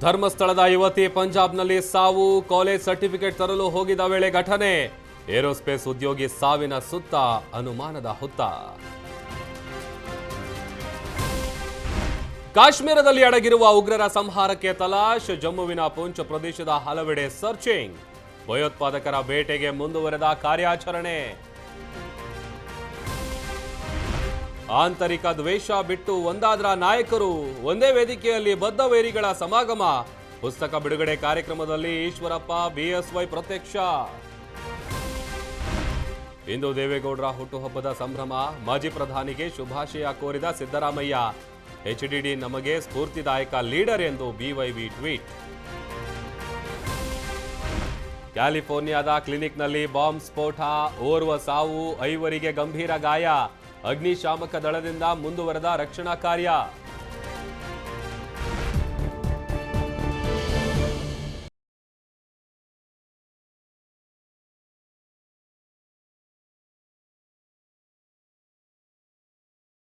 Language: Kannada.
ಧರ್ಮಸ್ಥಳದ ಯುವತಿ ಪಂಜಾಬ್ನಲ್ಲಿ ಸಾವು, ಕಾಲೇಜ್ ಸರ್ಟಿಫಿಕೇಟ್ ತರಲು ಹೋಗಿದ್ದ ವೇಳೆ ಘಟನೆ. ಏರೋಸ್ಪೇಸ್ ಉದ್ಯೋಗಿ ಸಾವಿನ ಸುತ್ತ ಅನುಮಾನದ ಹುತ್ತ. ಕಾಶ್ಮೀರದಲ್ಲಿ ಅಡಗಿರುವ ಉಗ್ರರ ಸಂಹಾರಕ್ಕೆ ತಲಾಶ್, ಜಮ್ಮುವಿನ ಪೂಂಚ್ ಪ್ರದೇಶದ ಹಲವೆಡೆ ಸರ್ಚಿಂಗ್. ಭಯೋತ್ಪಾದಕರ ಬೇಟೆಗೆ ಮುಂದುವರೆದ ಕಾರ್ಯಾಚರಣೆ. ಆಂತರಿಕ ದ್ವೇಷ ಬಿಟ್ಟು ಒಂದಾದ್ರ ನಾಯಕರು, ಒಂದೇ ವೇದಿಕೆಯಲ್ಲಿ ಬದ್ಧ ವೈರಿಗಳ ಸಮಾಗಮ. ಪುಸ್ತಕ ಬಿಡುಗಡೆ ಕಾರ್ಯಕ್ರಮದಲ್ಲಿ ಈಶ್ವರಪ್ಪ, ಬಿಎಸ್ವೈ ಪ್ರತ್ಯಕ್ಷ. ಇಂದು ದೇವೇಗೌಡರ ಹುಟ್ಟುಹಬ್ಬದ ಸಂಭ್ರಮ. ಮಾಜಿ ಪ್ರಧಾನಿಗೆ ಶುಭಾಶಯ ಕೋರಿದ ಸಿದ್ದರಾಮಯ್ಯ. ಎಚ್ಡಿಡಿ ನಮಗೆ ಸ್ಫೂರ್ತಿದಾಯಕ ಲೀಡರ್ ಎಂದು ಬಿವೈಬಿ ಟ್ವೀಟ್. ಕ್ಯಾಲಿಫೋರ್ನಿಯಾದ ಕ್ಲಿನಿಕ್ನಲ್ಲಿ ಬಾಂಬ್ ಸ್ಫೋಟ, ಓರ್ವ ಸಾವು, 5 ಗಂಭೀರ ಗಾಯ. ಅಗ್ನಿಶಾಮಕ ದಳದಿಂದ ಮುಂದುವರೆದ ರಕ್ಷಣಾ ಕಾರ್ಯ.